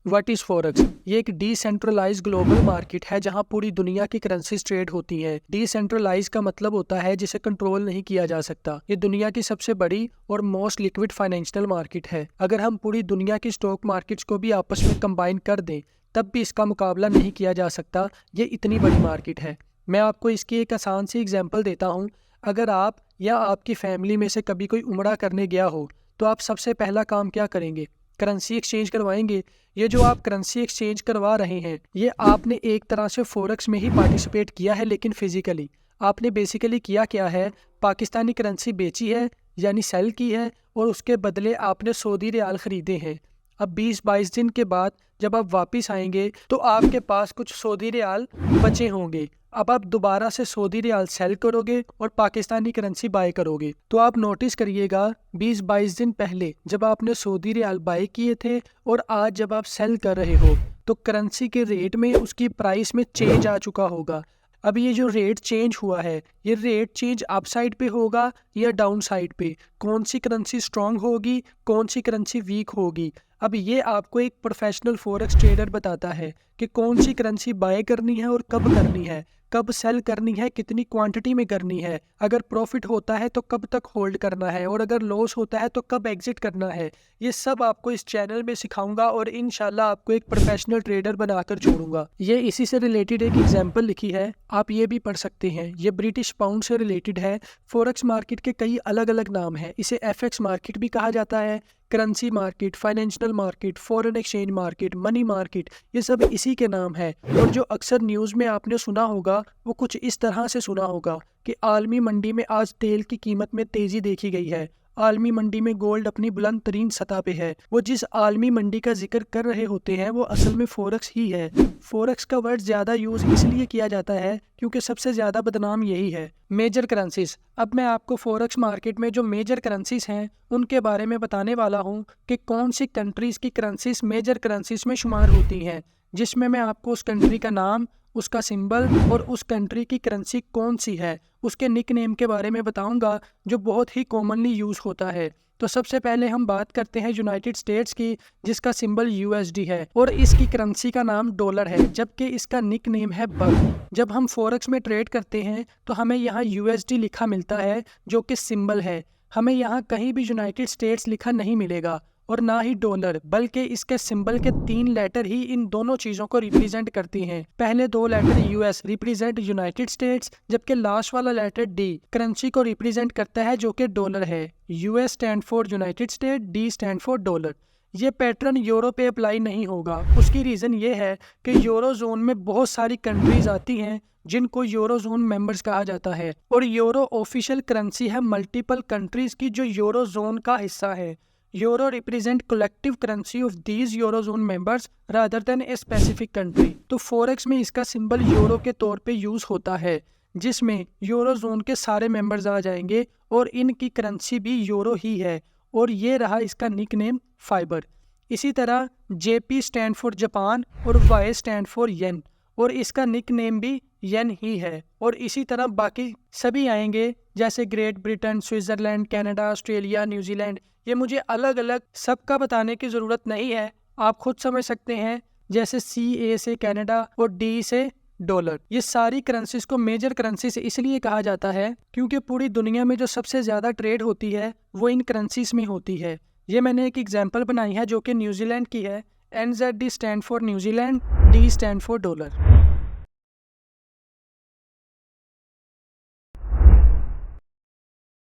What is forex? ये एक decentralised global market है जहां पूरी दुनिया की करेंसीज ट्रेड होती हैं। डिसेंट्रलाइज का मतलब होता है जिसे कंट्रोल नहीं किया जा सकता। ये दुनिया की सबसे बड़ी और मोस्ट लिक्विड फाइनेंशियल मार्केट है। अगर हम पूरी दुनिया की स्टॉक मार्केट्स को भी आपस में कंबाइन कर दें तब भी इसका मुकाबला नहीं किया जा सकता। ये इतनी बड़ी मार्केट है। मैं आपको इसकी एक आसान सी एग्जाम्पल देता हूँ। अगर आप या आपकी फैमिली में से कभी कोई उमरा करने गया हो तो आप सबसे पहला काम क्या करेंगे? करेंसी एक्सचेंज करवाएंगे। ये जो आप करेंसी एक्सचेंज करवा रहे हैं ये आपने एक तरह से फॉरेक्स में ही पार्टिसिपेट किया है, लेकिन फिजिकली आपने बेसिकली किया क्या है, पाकिस्तानी करेंसी बेची है यानी सेल की है और उसके बदले आपने सऊदी रियाल खरीदे हैं। अब 20-22 दिन के बाद जब आप वापस आएंगे तो आपके पास कुछ सऊदी रियाल बचे होंगे। अब आप दोबारा से सऊदी रियाल सेल करोगे और पाकिस्तानी करेंसी बाय करोगे। तो आप नोटिस करिएगा 20-22 दिन पहले जब आपने सऊदी रियाल बाय किए थे और आज जब आप सेल कर रहे हो तो करेंसी के रेट में उसकी प्राइस में चेंज आ चुका होगा। अब ये जो रेट चेंज हुआ है ये रेट चेंज अप साइड पे होगा या डाउन साइड पे, कौन सी करेंसी स्ट्रांग होगी कौन सी करेंसी वीक होगी। अब ये आपको एक प्रोफेशनल फॉरेक्स ट्रेडर बताता है कि कौन सी करेंसी बाय करनी है और कब करनी है, कब सेल करनी है, कितनी क्वांटिटी में करनी है, अगर प्रॉफिट होता है तो कब तक होल्ड करना है और अगर लॉस होता है तो कब एग्जिट करना है। ये सब आपको इस चैनल में सिखाऊंगा और इंशाल्लाह आपको एक प्रोफेशनल ट्रेडर बनाकर छोड़ूंगा। ये इसी से रिलेटेड एक एग्जांपल लिखी है, आप ये भी पढ़ सकते हैं। ये ब्रिटिश पाउंड से रिलेटेड है। फॉरेक्स मार्केट के कई अलग अलग नाम हैं। इसे एफएक्स मार्केट भी कहा जाता है, currency market, financial market, foreign exchange market, money market, ये सब इसी के नाम है। और जो अक्सर न्यूज़ में आपने सुना होगा वो कुछ इस तरह से सुना होगा कि आलमी मंडी में आज तेल की कीमत में तेजी देखी गई है, आलमी मंडी में गोल्ड अपनी बुलंद तरीन सतह पे है। वो जिस आलमी मंडी का जिक्र कर रहे होते हैं वो असल में फॉरेक्स ही है। फॉरेक्स का वर्ड ज़्यादा यूज़ इसलिए किया जाता है क्योंकि सबसे ज़्यादा बदनाम यही है। Major currencies. अब मैं आपको फॉरेक्स मार्केट में जो मेजर करेंसीज हैं उनके बारे में बताने वाला हूँ कि कौन सी कंट्रीज़ की करेंसीज मेजर करेंसीज में शुमार होती हैं, जिसमें मैं आपको उस कंट्री का नाम, उसका सिंबल और उस कंट्री की करेंसी कौन सी है उसके निक नेम के बारे में बताऊंगा जो बहुत ही कॉमनली यूज़ होता है। तो सबसे पहले हम बात करते हैं यूनाइटेड स्टेट्स की, जिसका सिंबल यूएसडी है और इसकी करेंसी का नाम डॉलर है, जबकि इसका निक नेम है बग। जब हम फॉरेक्स में ट्रेड करते हैं तो हमें यहाँ यूएसडी लिखा मिलता है जो कि सिंबल है। हमें यहाँ कहीं भी यूनाइटेड स्टेट्स लिखा नहीं मिलेगा और ना ही डॉलर, बल्कि इसके सिंबल के 3 लेटर ही इन दोनों चीज़ों को रिप्रेजेंट करती हैं। पहले 2 letter US represent United States, जबकि लास्ट वाला लेटर डी करेंसी को रिप्रेजेंट करता है जो कि डॉलर है। US stand for United State, D stand for dollar. ये पैटर्न यूरो पे अप्लाई नहीं होगा। उसकी रीज़न ये है कि यूरो जोन में बहुत सारी कंट्रीज आती हैं जिनको यूरो जोन मेंबर्स कहा जाता है और यूरो ऑफिशियल करेंसी है मल्टीपल कंट्रीज की जो यूरो जोन का हिस्सा है। Euro represent collective currency of these eurozone members rather than a specific country. तो फॉरेक्स में इसका सिंबल यूरो के तौर पे यूज होता है, जिसमें यूरोजोन के सारे मेंबर्स आ जाएंगे और इनकी करेंसी भी यूरो ही है और ये रहा इसका निक नेम फाइबर। इसी तरह जेपी स्टैंड फॉर जापान और वाई स्टैंड फॉर येन और इसका निक नेम भी येन ही है। और इसी तरह बाकी सभी आएंगे जैसे great Britain, Switzerland, Canada, Australia, New Zealand. ये मुझे अलग अलग सबका बताने की ज़रूरत नहीं है, आप खुद समझ सकते हैं। जैसे CA से कनाडा और D से डॉलर। ये सारी करेंसीज को मेजर करेंसीज इसलिए कहा जाता है क्योंकि पूरी दुनिया में जो सबसे ज़्यादा ट्रेड होती है वो इन करेंसीज में होती है। ये मैंने एक एग्जाम्पल बनाई है जो कि न्यूजीलैंड की है। NZD stand for New Zealand, D stand for dollar.